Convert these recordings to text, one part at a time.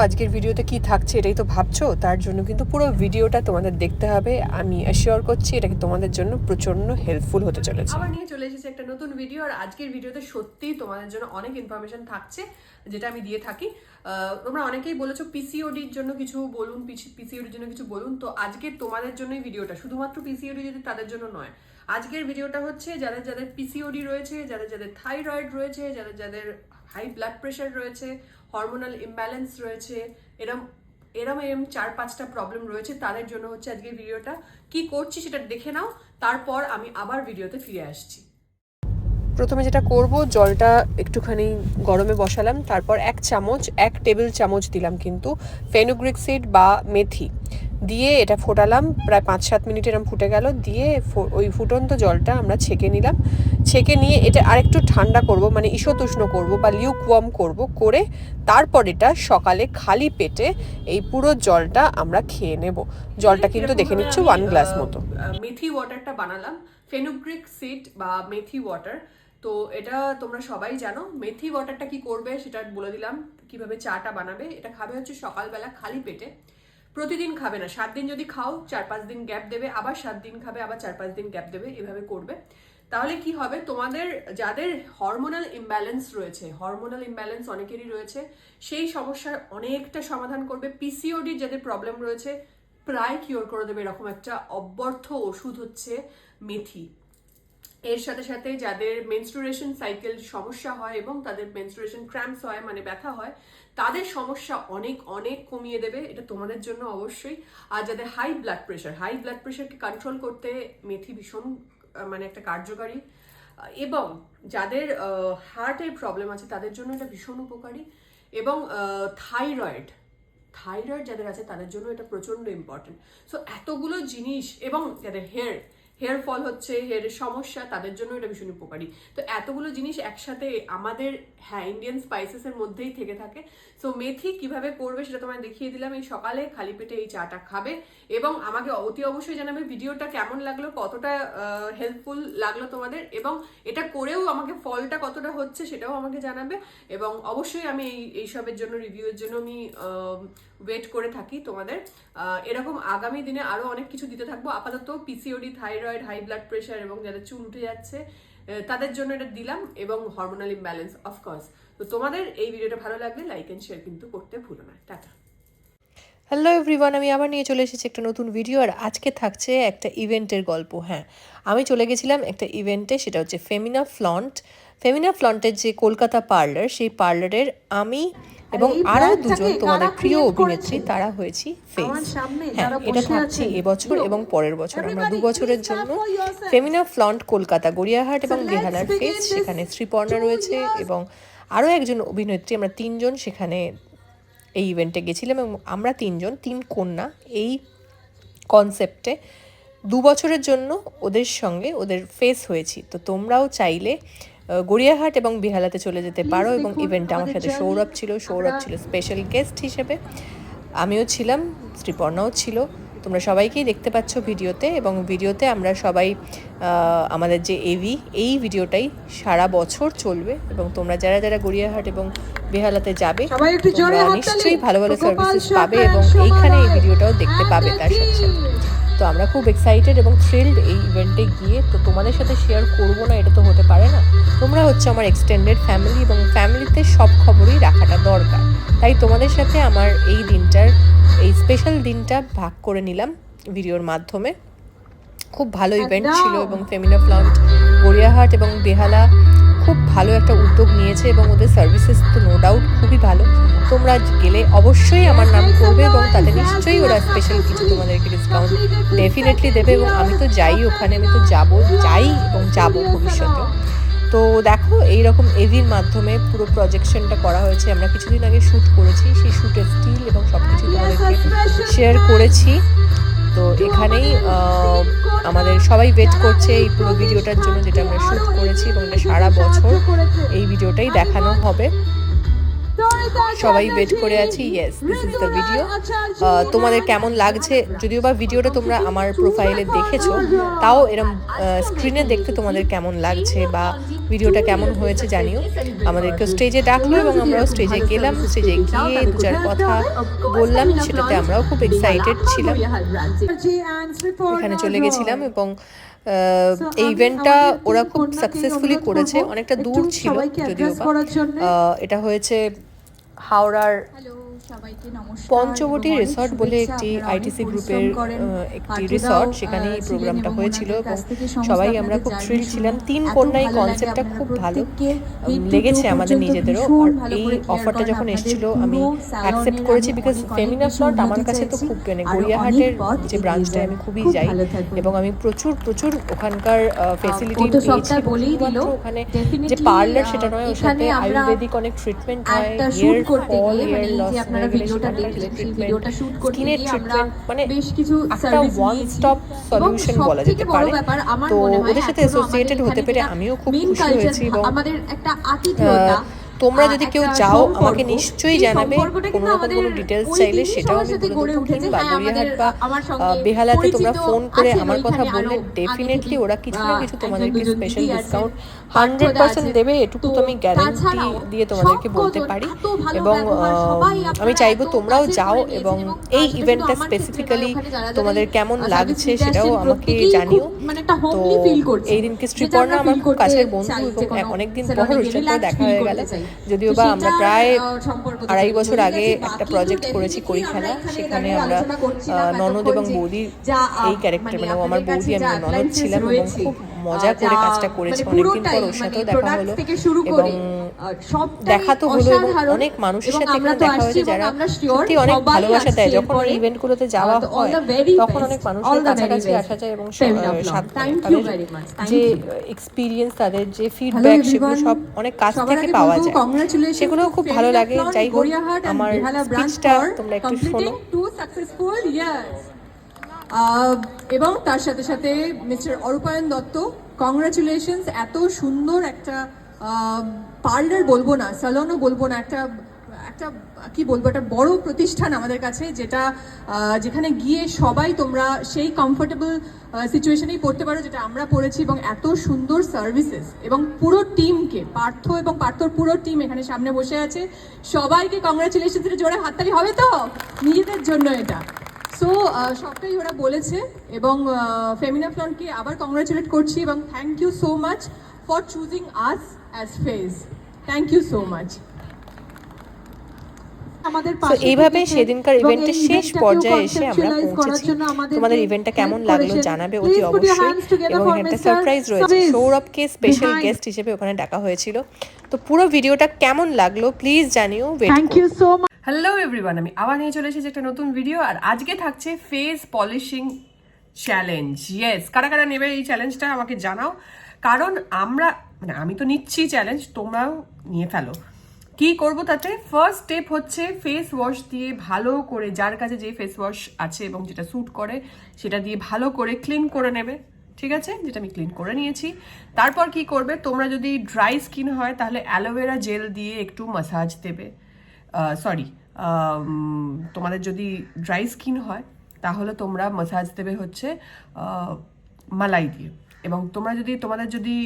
আজকের ভিডিওতে কি থাকছে এটাই তো ভাবছো, তার জন্য কিন্তু পুরো ভিডিওটা তোমাদের দেখতে হবে। আমি অ্যাসিওর করছি এটা তোমাদের জন্য প্রচন্ড হেল্পফুল হতে চলেছে। আবার নিয়ে চলে এসেছে একটা নতুন ভিডিও, আর আজকের ভিডিওতে সত্যিই তোমাদের জন্য অনেক ইনফরমেশন থাকছে যেটা আমি দিয়ে থাকি। তোমরা অনেকেই বলেছো পিসিওডির জন্য কিছু বলুন, পিসিওডির জন্য কিছু বলুন। তো আজকে তোমাদের জন্যই ভিডিওটা, শুধুমাত্র পিসিওডি যদি তাদের জন্য নয়। আজকের ভিডিওটা হচ্ছে যাদের যাদের পিসিওডি রয়েছে, যাদের যাদের থাইরয়েড রয়েছে, যাদের যাদের হাই ব্লাড প্রেশার রয়েছে, হরমোনাল ইমব্যালেন্স রয়েছে, এরম 4-5টা প্রবলেম রয়েছে, তাদের জন্য হচ্ছে আজকের ভিডিওটা। কি করছি সেটা দেখে নাও, তারপর আমি আবার ভিডিওতে ফিরে আসছি। প্রথমে যেটা করব, জলটা একটুখানি গরমে বসালাম, তারপর 1 টেবিল চামচ দিলাম কিন্তু ফেনুগ্রিক সিড বা মেথি দিয়ে এটা ফোটালাম। প্রায় 5-7 মিনিট এরম ফুটে গেল, দিয়ে ওই ফুটন্ত জলটা আমরা ছেঁকে নিলাম। ছেঁকে নিয়ে এটা আরেকটু ঠান্ডা করব, মানে ঈষৎউষ্ণ করব বা লিউকওয়ার্ম করব, করে তারপর এটা সকালে খালি পেটে এই পুরো জলটা আমরা খেয়ে নেব। জলটা কিন্তু দেখে নিচ্ছি 1 গ্লাস মতো। মেথি ওয়াটারটা বানালাম, ফেনুগ্রিক সিড বা মেথি ওয়াটার। তো এটা তোমরা সবাই জানো। মেথি ওয়াটারটা কি করবে সেটা বলে দিলাম, কিভাবে চাটা বানাবে। এটা খাবে হচ্ছে সকালবেলা খালি পেটে, প্রতিদিন খাবে না। 7 দিন যদি খাও, 4-5 দিন গ্যাপ দেবে, আবার 7 দিন খাবে, আবার 4-5 দিন গ্যাপ দেবে, এভাবে করবে। তাহলে কি হবে, তোমাদের যাদের হরমোনাল ইমব্যালেন্স রয়েছে, হরমোনাল ইমব্যালেন্স অনেকেরই রয়েছে, সেই সমস্যার অনেকটা সমাধান করবে। পিসিওডির যাদের প্রবলেম রয়েছে প্রায় কিওর করে দেবে এরকম একটা অব্যর্থ ওষুধ হচ্ছে মেথি। এর সাথে সাথে যাদের মেনস্ট্রুয়েশন সাইকেল সমস্যা হয় এবং তাদের মেনস্ট্রুয়েশন ক্র্যাম্পস হয়, মানে ব্যথা হয়, তাদের সমস্যা অনেক অনেক কমিয়ে দেবে এটা তোমাদের জন্য অবশ্যই। আর যাদের হাই ব্লাড প্রেশারকে কন্ট্রোল করতে মেথি ভীষণ মানে একটা কার্যকারী। এবং যাদের হার্টের প্রবলেম আছে তাদের জন্য এটা ভীষণ উপকারী। এবং থাইরয়েড যাদের আছে তাদের জন্য এটা প্রচন্ড ইম্পর্টেন্ট। সো এতগুলো জিনিস, এবং যাদের হেয়ার ফল হচ্ছে, হেয়ারের সমস্যা, তাদের জন্য এটা ভীষণ উপকারী। তো এতগুলো জিনিস একসাথে আমাদের ইন্ডিয়ান স্পাইসেসের মধ্যেই থেকে থাকে। সো মেথি কিভাবে করবে সেটা তোমায় দেখিয়ে দিলাম। এই সকালে খালি পেটে এই চাটা খাবে, এবং আমাকে অতি অবশ্যই জানাবে ভিডিওটা কেমন লাগলো, কতটা হেল্পফুল লাগলো তোমাদের, এবং এটা করেও আমাকে ফলটা কতটা হচ্ছে সেটাও আমাকে জানাবে। এবং অবশ্যই আমি এইসবের জন্য, রিভিউয়ের জন্য আমি ওয়েট করে থাকি তোমাদের। এরকম আগামী দিনে আরো অনেক কিছু দিতে থাকবো। আপাতত PCOD, thyroid, high blood pressure এবং যাদের চুল উঠে যাচ্ছে তাদের জন্য এটা দিলাম, এবং হরমোনাল ইমব্যালেন্স অফকোর্স। তো তোমাদের এই ভিডিওটা ভালো লাগলে লাইক এন্ড শেয়ার কিন্তু করতে ভুলো না। টাটা। হ্যালো এভরিওয়ান, আমি আবার নিয়ে চলে এসেছি একটা নতুন ভিডিও, আর আজকে থাকছে একটা ইভেন্টের গল্প। হ্যাঁ, আমি চলে গেছিলাম একটা ইভেন্টে, সেটা হচ্ছে ফেমিনা ফ্লন্টের যে কলকাতা পার্লার, সেই পার্লারের আমি এবং আরও 2জন তোমাদের প্রিয় অভিনেত্রী, তারা হয়েছি ফেস। হ্যাঁ, এটা থাকছে এবছর এবং পরের বছর। আমরা 2 বছরের জন্য ফেমিনা ফ্লন্ট কলকাতা, গড়িয়াহাট এবং বেহালার ফেস, সেখানে শ্রীপর্ণা রয়েছে এবং আরও একজন অভিনেত্রী, আমরা 3জন সেখানে এই ইভেন্টে গেছিলাম। এবং আমরা 3 কন্যা এই কনসেপ্টে 2 বছরের জন্য ওদের সঙ্গে ওদের ফেস হয়েছি। তো তোমরাও চাইলে গড়িয়াহাট এবং বেহালাতে চলে যেতে পারো। এবং ইভেন্টে আমার সাথে সৌরভ ছিল স্পেশাল গেস্ট হিসেবে, আমিও ছিলাম, শ্রীপর্ণাও ছিল। তোমরা সবাইকেই দেখতে পাচ্ছ ভিডিওতে। এবং ভিডিওতে আমরা সবাই আমাদের যে এই ভিডিওটাই সারা বছর চলবে। এবং তোমরা যারা যারা গড়িয়াহাট এবং বেহালাতে যাবে তোমরা নিশ্চয়ই ভালো ভালো সার্ভিসেস পাবে, এবং এইখানে এই ভিডিওটাও দেখতে পাবে তার সাথে সাথে। তো আমরা খুব এক্সাইটেড এবং থ্রিলড এই ইভেন্টে গিয়ে। তো তোমাদের সাথে শেয়ার করবো না এটা তো হতে পারে না। তোমরা হচ্ছে আমার এক্সটেন্ডেড ফ্যামিলি, এবং ফ্যামিলিতে সব খবরই রাখাটা দরকার। তাই তোমাদের সাথে আমার এই স্পেশাল দিনটা ভাগ করে নিলাম ভিডিওর মাধ্যমে। খুব ভালো ইভেন্ট ছিল, এবং ফেমিনা ফ্লন্ট গড়িয়াহাট এবং বেহালা খুব ভালো একটা উদ্যোগ নিয়েছে, এবং ওদের সার্ভিসেস তো নো ডাউট খুবই ভালো। তোমরা গেলে অবশ্যই আমার নাম করবে, এবং তাতে নিশ্চয়ই ওরা স্পেশাল কিছু তোমাদেরকে ডিসকাউন্ট ডেফিনেটলি দেবে। এবং আমি তো যাই ওখানে, আমি তো যাই এবং যাবো ভবিষ্যতেও। তো দেখো, এইরকম এভির মাধ্যমে পুরো প্রজেকশনটা করা হয়েছে। আমরা কিছুদিন আগে শ্যুট করেছি, সেই শ্যুটের স্টিল এবং সব কিছু তোমাদেরকে শেয়ার করেছি। তো এখানেই আমাদের সবাই ওয়েট করছে এই পুরো ভিডিওটার জন্য, যেটা আমরা শ্যুট করেছি, এবং এটা সারা বছর এই ভিডিওটাই দেখানো হবে। সবাই ওয়েট করে আছি। Yes, this is the video. তোমাদের কেমন লাগছে, যদিও বা ভিডিওটা তোমরা আমার প্রোফাইলে দেখেছো, তাও এরম স্ক্রিনে দেখতে তোমাদের কেমন লাগছে বা ভিডিওটা কেমন হয়েছে জানিও। আমাদেরকে স্টেজে ডাকলো এবং আমরাও স্টেজে গেলাম। স্টেজে গিয়ে দু চার কথা বললাম, সেটাতে আমরাও খুব এক্সাইটেড ছিলাম। এখানে চলে গেছিলাম এবং এই ইভেন্টটা ওরা খুব সাকসেসফুলি করেছে। অনেকটা দূর ছিল যদিও বা, এটা হয়েছে হাওড়ার পঞ্চবটি রিসর্ট বলে একটি আইটিসি গ্রুপের একটি রিসর্ট, সেখানে এই প্রোগ্রামটা হয়েছিল এবং সবাই আমরা খুব থ্রিল ছিলাম। 3 কন্যা এই কনসেপ্টটা খুব ভালো লেগেছে আমাদের নিজেদেরও। আর এই অফারটা যখন এসেছিল আমি অ্যাকসেপ্ট করেছি, বিকজ ফেমিনা ফ্লট আমার কাছে তো খুব, মানে গড়িয়াহাটের যে ব্রাঞ্চটা আমি খুবই যাই এবং আমি প্রচুর ওখানকার ফেসিলিটি পেয়েছি। ওখানে যে পার্লার সেটা নয়, ওর সাথে আয়ুর্বেদিক অনেক ট্রিটমেন্ট হয়, হেয়ার ফল, হেয়ার লস হয়ে গেলে সেখানকার ট্রিটমেন্ট, স্কিনের ট্রিটমেন্ট, মানে একটা ওয়ান স্টপ সলিউশন বলা যেতে পারে। তো ওদের সাথে অ্যাসোসিয়েটেড হতে পেরে আমিও খুব খুশি হয়েছি। এবং তোমরা যদি কেউ যাও আমাকে নিশ্চয়ই জানাবে, কোনো রকম কোনো ডিটেলস চাইলে সেটাও আমি বলে দেবো। কিংবা গড়িয়াহাট বা বেহালাতে তোমরা ফোন করে আমার কথা বললে ডেফিনেটলি ওরা কিছু না কিছু তোমাদেরকে স্পেশাল ডিসকাউন্ট 100% দেবে, এটুকু তো আমি গ্যারান্টি দিয়ে তোমাদেরকে বলতে পারি। এবং আমি চাইবো তোমরাও যাও এবং এই ইভেন্টটা স্পেসিফিক্যালি তোমাদের কেমন লাগছে সেটাও আমাকে জানিও। তো এই দিনকে শ্রীপর্ণা আমার খুব কাছের বন্ধু এবং অনেকদিন পর ওর সাথে দেখা হয়ে গেল। যদিও বা আমরা প্রায় 2.5 বছর আগে একটা প্রজেক্ট করেছি করিখানা, সেখানে আমরা ননদ এবং বৌদি এই ক্যারেক্টার, মানে আমার বৌদি আমি ননদ ছিলাম এবং খুব মজা করে কাজটা করেছি। অনেকদিন পর ওর সাথেও দেখা হলো এবং দেখা তো হলো এবং অনেক মানুষের সাথে এখানে দেখা হয়েছে যারা সত্যি অনেক ভালোবাসা দেয়। যখন এই ইভেন্টগুলোতে যাওয়া হয় তখন অনেক মানুষের কাছাকাছি আসা যায় এবং তাদের যে এক্সপিরিয়েন্স, তাদের যে ফিডব্যাক, সেগুলো সব অনেক কাছ থেকে পাওয়া যায়, সেগুলোও খুব ভালো লাগে। যাই হোক, আমার স্পিচটা তোমরা একটু শোনো। এবং তার সাথে সাথে মিস্টার অরূপায়ণ দত্ত, কংগ্রাচুলেশনস। এত সুন্দর একটা পার্লার বলবো না, স্যালনও বলবো না, একটা কি বলবো, একটা বড় প্রতিষ্ঠান আমাদের কাছে, যেখানে গিয়ে সবাই তোমরা সেই কমফোর্টেবল সিচুয়েশনেই পড়তে পারো যেটা আমরা পড়েছি, এবং এত সুন্দর সার্ভিসেস। এবং পুরো টিমকে, পার্থ এবং পার্থর পুরো টিম এখানে সামনে বসে আছে, সবাইকে কংগ্রাচুলেশনস। জোরে হাততালি হবে তো নিজেদের জন্য এটা। সো সবটাই ওরা বলেছে এবং ফেমিনা ফ্লন্টকে আবার কংগ্রাচুলেট করছি এবং thank you so much for choosing us as phase. Thank you so much. এইভাবে সেদিনকার ইভেন্টের শেষ পর্যায়ে এসে আমরা পৌঁছেছি। তোমাদের ইভেন্টটা কেমন লাগলো জানাবে অতি অবশ্যই। এবং একটা সারপ্রাইজ রয়েছে, সৌরভকে স্পেশাল গেস্ট হিসেবে ওখানে ডাকা হয়েছিল। তো পুরো ভিডিওটা কেমন লাগলো প্লিজ জানিও। Thank you so much. Hello everyone, আমি আবার নিয়ে চলে এসেছি একটা নতুন ভিডিও। আর আজকে থাকছে ফেস পলিশিং চ্যালেঞ্জ। ইয়েস, কারা কারা নেবে এই চ্যালেঞ্জটা আমাকে জানাও, কারণ আমি তো নিচ্ছি চ্যালেঞ্জ, তোমরাও নিয়ে ফেলো। কি করব তাতে? ফার্স্ট স্টেপ হচ্ছে ফেস ওয়াশ দিয়ে ভালো করে, যার কাছে যে ফেস ওয়াশ আছে এবং যেটা স্যুট করে সেটা দিয়ে ভালো করে ক্লিন করে নেবে। ঠিক আছে, যেটা আমি ক্লিন করে নিয়েছি। তারপর কি করবে, তোমরা যদি ড্রাই স্কিন হয় তাহলে অ্যালোভেরা জেল দিয়ে একটু মাসাজ দেবে। তোমাদের যদি ড্রাই স্কিন হয় তাহলে তোমরা মাসাজ দেবে হচ্ছে মালাই দিয়ে। এবং তোমাদের যদি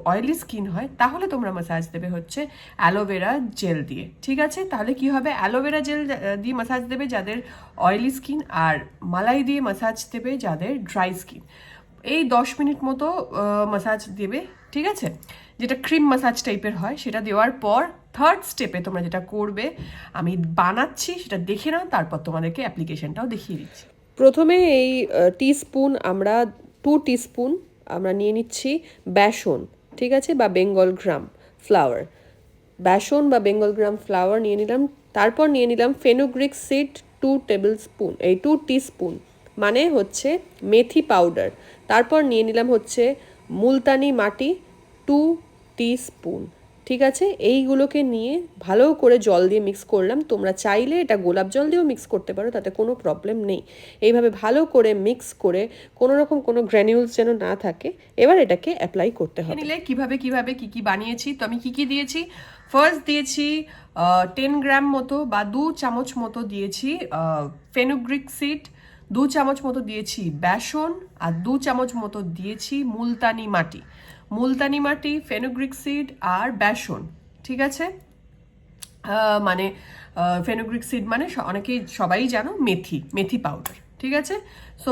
অয়েলি স্কিন হয় তাহলে তোমরা মাসাজ দেবে হচ্ছে অ্যালোভেরা জেল দিয়ে। ঠিক আছে, তাহলে কি হবে, অ্যালোভেরা জেল দিয়ে মাসাজ দেবে যাদের অয়েলি স্কিন, আর মালাই দিয়ে মাসাজ দেবে যাদের ড্রাই স্কিন। এই 10 মিনিট মতো মাসাজ দেবে। ঠিক আছে, যেটা ক্রিম মাসাজ টাইপের হয় সেটা দেওয়ার পর থার্ড স্টেপে তোমরা যেটা করবে, আমি বানাচ্ছি সেটা দেখে নাও, তারপর তোমাদেরকে অ্যাপ্লিকেশনটাও দেখিয়ে দিচ্ছি। প্রথমে এই আমরা 2 টিস্পুন আমরা নিয়ে নিচ্ছি বেসন। ঠিক আছে, বা বেঙ্গল গ্রাম ফ্লাওয়ার, বেসন বা বেঙ্গল গ্রাম ফ্লাওয়ার নিয়ে নিলাম। তারপর নিয়ে নিলাম ফেনুগ্রিক সিড 2 টিস্পুন, মানে হচ্ছে মেথি পাউডার। তারপর নিয়ে নিলাম হচ্ছে মুলতানি মাটি 2 টিস্পুন। ঠিক আছে, এইগুলোকে নিয়ে ভালো করে জল দিয়ে মিক্স করলাম। তোমরা চাইলে এটা গোলাপ জল দিয়েও মিক্স করতে পারো, তাতে কোনো প্রবলেম নেই। এইভাবে ভালো করে মিক্স করে কোনো রকম কোনো গ্র্যানিউলস যেন না থাকে, এবার এটাকে অ্যাপ্লাই করতে হবে। নিলে কিভাবে কি কি বানিয়েছি, তো আমি কি দিয়েছি, ফার্স্ট দিয়েছি 10 গ্রাম মতো বা 2 চামচ মতো দিয়েছি ফেনুগ্রিক সিড, 2 চামচ মতো দিয়েছি বেসন, আর 2 চামচ মতো দিয়েছি মুলতানি মাটি, ফেনুগ্রিক সিড আর বেসন। ঠিক আছে, মানে ফেনুগ্রিক সিড মানে অনেকেই সবাই জানো মেথি পাউডার। ঠিক আছে, সো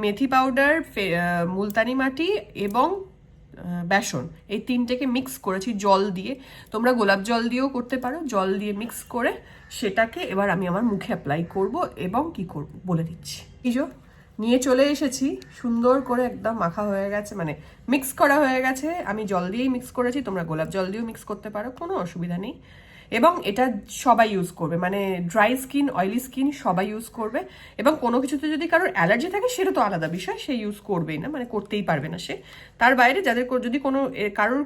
মেথি পাউডার, মুলতানি মাটি এবং বেসন, এই তিনটেকে মিক্স করেছি জল দিয়ে। তোমরা গোলাপ জল দিয়েও করতে পারো। জল দিয়ে মিক্স করে সেটাকে এবার আমি আমার মুখে অ্যাপ্লাই করব এবং কি করব বলে দিচ্ছি। নিয়ে চলে এসেছি, সুন্দর করে একদম মাখা হয়ে গেছে, মানে মিক্স করা হয়ে গেছে। আমি জল দিয়েই মিক্স করেছি, তোমরা গোলাপ জল দিয়েও মিক্স করতে পারো, কোনো অসুবিধা নেই। এবং এটা সবাই ইউজ করবে, মানে ড্রাই স্কিন, অয়েলি স্কিন সবাই ইউজ করবে। এবং কোনো কিছুতে যদি কারোর অ্যালার্জি থাকে সেটা তো আলাদা বিষয়, সে ইউজ করবেই না, মানে করতেই পারবে না সে। তার বাইরে যাদের যদি কারোর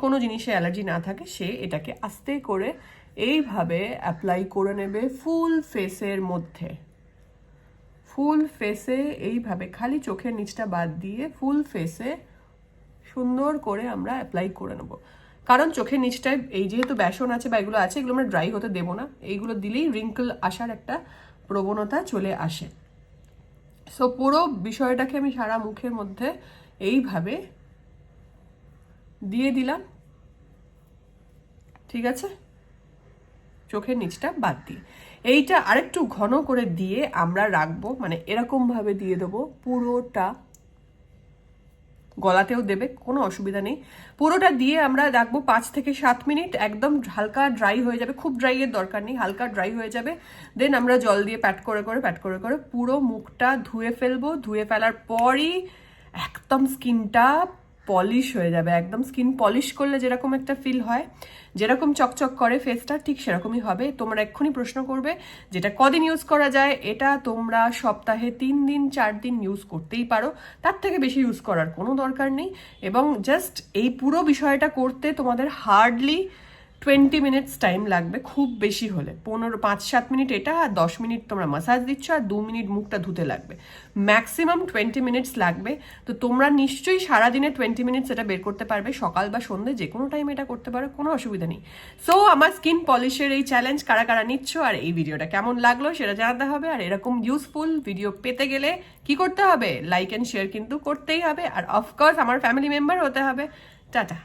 কোনো জিনিসে অ্যালার্জি না থাকে, সে এটাকে আস্তে করে এইভাবে অ্যাপ্লাই করে নেবে ফুল ফেসের মধ্যে। ফুল ফেসে এইভাবে, খালি চোখের নিচটা বাদ দিয়ে ফুল ফেসে সুন্দর করে আমরা অ্যাপ্লাই করে নেব। কারণ চোখের নিচটায় এই যেহেতু বেসন আছে বা এগুলো আছে, এগুলো আমরা ড্রাই হতে দেবো না। এইগুলো দিলেই রিঙ্কল আসার একটা প্রবণতা চলে আসে। সো পুরো বিষয়টাকে আমি সারা মুখের মধ্যে এইভাবে দিয়ে দিলাম। ঠিক আছে, চোখের নিচটা বাদ দিয়ে এইটা আরেকটু ঘন করে দিয়ে আমরা রাখবো, মানে এরকম ভাবে দিয়ে দেবো পুরোটা। গলাতেও দেবে, কোনো অসুবিধা নেই। পুরোটা দিয়ে আমরা রাখবো 5 থেকে 7 মিনিট, একদম হালকা ড্রাই হয়ে যাবে, খুব ড্রাই এর দরকার নেই, হালকা ড্রাই হয়ে যাবে। দেন আমরা জল দিয়ে প্যাট করে পুরো মুখটা ধুয়ে ফেলবো। ধুয়ে ফেলার পরই একদম স্কিনটা পলিশ হয়ে যাবে। একদম স্কিন পলিশ করলে যেরকম একটা ফিল হয়, যেরকম চকচক করে ফেসটা, ঠিক সেরকমই হবে। তোমরা এক্ষুনি প্রশ্ন করবে যেটা কদিন ইউজ করা যায়। এটা তোমরা সপ্তাহে 3 দিন 4 দিন ইউজ করতেই পারো, তার থেকে বেশি ইউজ করার কোনো দরকার নেই। এবং জাস্ট এই পুরো বিষয়টা করতে তোমাদের হার্ডলি 20 মিনিটস টাইম লাগবে, খুব বেশি হলে 5-7 মিনিট এটা, আর 10 মিনিট তোমরা মাসাজ দিচ্ছ, আর 2 মিনিট মুখটা ধুতে লাগবে। ম্যাক্সিমাম 20 মিনিটস লাগবে। তো তোমরা নিশ্চয়ই সারাদিনে 20 মিনিটস এটা বের করতে পারবে, সকাল বা সন্ধ্যে যে কোনো টাইম এটা করতে পারো, কোনো অসুবিধা নেই। সো আমার স্কিন পলিশের এই চ্যালেঞ্জ কারা কারা নিচ্ছ, আর এই ভিডিওটা কেমন লাগলো সেটা জানাতে হবে। আর এরকম ইউজফুল ভিডিও পেতে গেলে কি করতে হবে, লাইক অ্যান্ড শেয়ার কিন্তু করতেই হবে, আর অফকোর্স আমার ফ্যামিলি মেম্বার হতে হবে। টাটা।